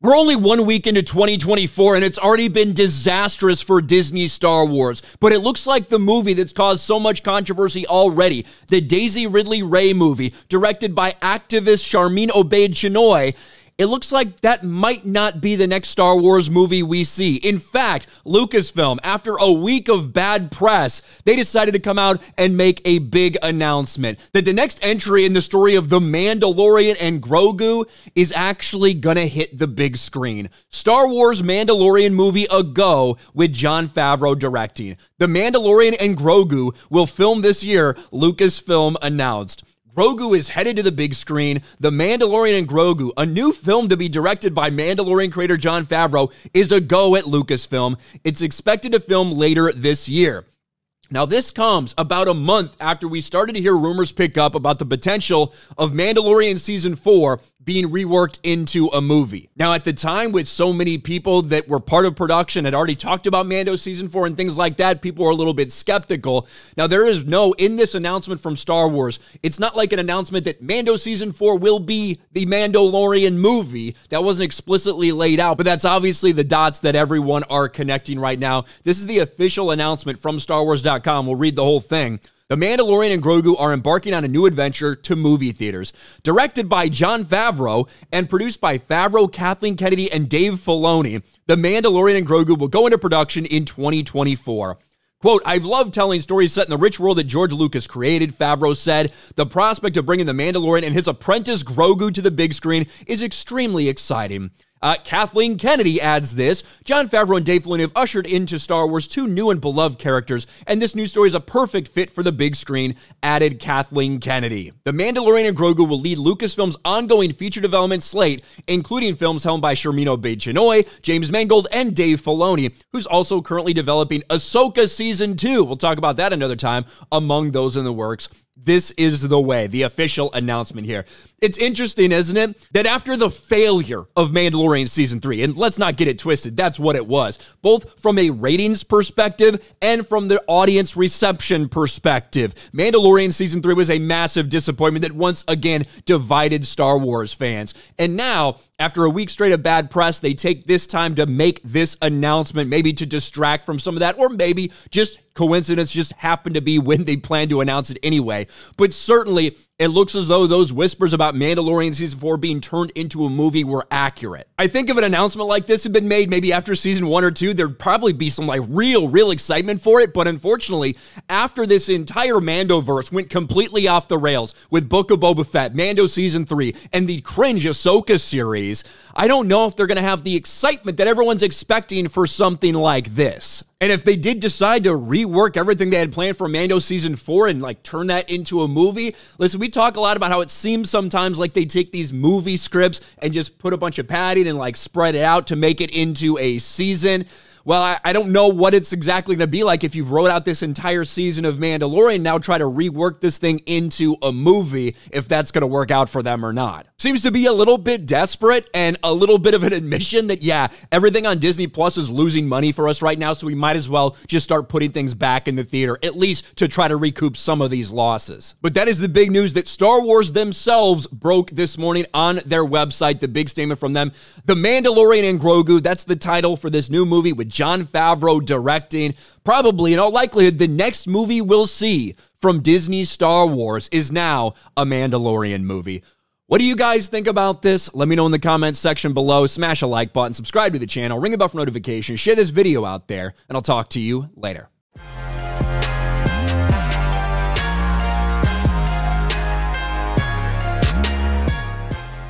We're only 1 week into 2024 and it's already been disastrous for Disney Star Wars. But it looks like the movie that's caused so much controversy already, the Daisy Ridley Ray movie, directed by activist Sharmeen Obaid-Chinoy, it looks like that might not be the next Star Wars movie we see. In fact, Lucasfilm, after a week of bad press, they decided to come out and make a big announcement that the next entry in the story of The Mandalorian and Grogu is actually gonna hit the big screen. Star Wars Mandalorian movie a go with Jon Favreau directing. The Mandalorian and Grogu will film this year, Lucasfilm announced. Grogu is headed to the big screen. The Mandalorian and Grogu, a new film to be directed by Mandalorian creator Jon Favreau, is a go at Lucasfilm. It's expected to film later this year. Now, this comes about a month after we started to hear rumors pick up about the potential of Mandalorian Season 4 being reworked into a movie. Now, at the time, with so many people that were part of production had already talked about Mando Season 4 and things like that, people were a little bit skeptical. Now, there is no, in this announcement from Star Wars, it's not like an announcement that Mando Season 4 will be the Mandalorian movie. That wasn't explicitly laid out, but that's obviously the dots that everyone are connecting right now. This is the official announcement from StarWars.com. We'll read the whole thing. The Mandalorian and Grogu are embarking on a new adventure to movie theaters. Directed by Jon Favreau and produced by Favreau, Kathleen Kennedy, and Dave Filoni, The Mandalorian and Grogu will go into production in 2024. Quote, "I've loved telling stories set in the rich world that George Lucas created," Favreau said. "The prospect of bringing The Mandalorian and his apprentice Grogu to the big screen is extremely exciting." Kathleen Kennedy adds this: "Jon Favreau and Dave Filoni have ushered into Star Wars two new and beloved characters, and this new story is a perfect fit for the big screen," added Kathleen Kennedy. The Mandalorian and Grogu will lead Lucasfilm's ongoing feature development slate, including films helmed by Sharmeen Obaid-Chinoy, James Mangold, and Dave Filoni, who's also currently developing Ahsoka Season 2. We'll talk about that another time, among those in the works. This is the way, the official announcement here. It's interesting, isn't it, that after the failure of Mandalorian Season 3, and let's not get it twisted, that's what it was, both from a ratings perspective and from the audience reception perspective, Mandalorian Season 3 was a massive disappointment that once again divided Star Wars fans. And now, after a week straight of bad press, they take this time to make this announcement, maybe to distract from some of that, or maybe just coincidence, just happened to be when they planned to announce it anyway. But certainly, it looks as though those whispers about Mandalorian Season 4 being turned into a movie were accurate. I think if an announcement like this had been made maybe after Season 1 or 2, there'd probably be some like real excitement for it. But unfortunately, after this entire Mandoverse went completely off the rails with Book of Boba Fett, Mando Season 3, and the cringe Ahsoka series, I don't know if they're going to have the excitement that everyone's expecting for something like this. And if they did decide to rework everything they had planned for Mando Season 4 and like turn that into a movie, listen, we talk a lot about how it seems sometimes like they take these movie scripts and just put a bunch of padding and like spread it out to make it into a season. Well, I don't know what it's exactly going to be like if you've wrote out this entire season of Mandalorian, now try to rework this thing into a movie, if that's going to work out for them or not. Seems to be a little bit desperate and a little bit of an admission that, yeah, everything on Disney Plus is losing money for us right now, so we might as well just start putting things back in the theater, at least to try to recoup some of these losses. But that is the big news that Star Wars themselves broke this morning on their website, the big statement from them. The Mandalorian and Grogu, that's the title for this new movie with Jon Favreau directing. Probably, in all likelihood, the next movie we'll see from Disney Star Wars is now a Mandalorian movie. What do you guys think about this? Let me know in the comments section below. Smash a like button, subscribe to the channel, ring the bell for notifications, share this video out there, and I'll talk to you later.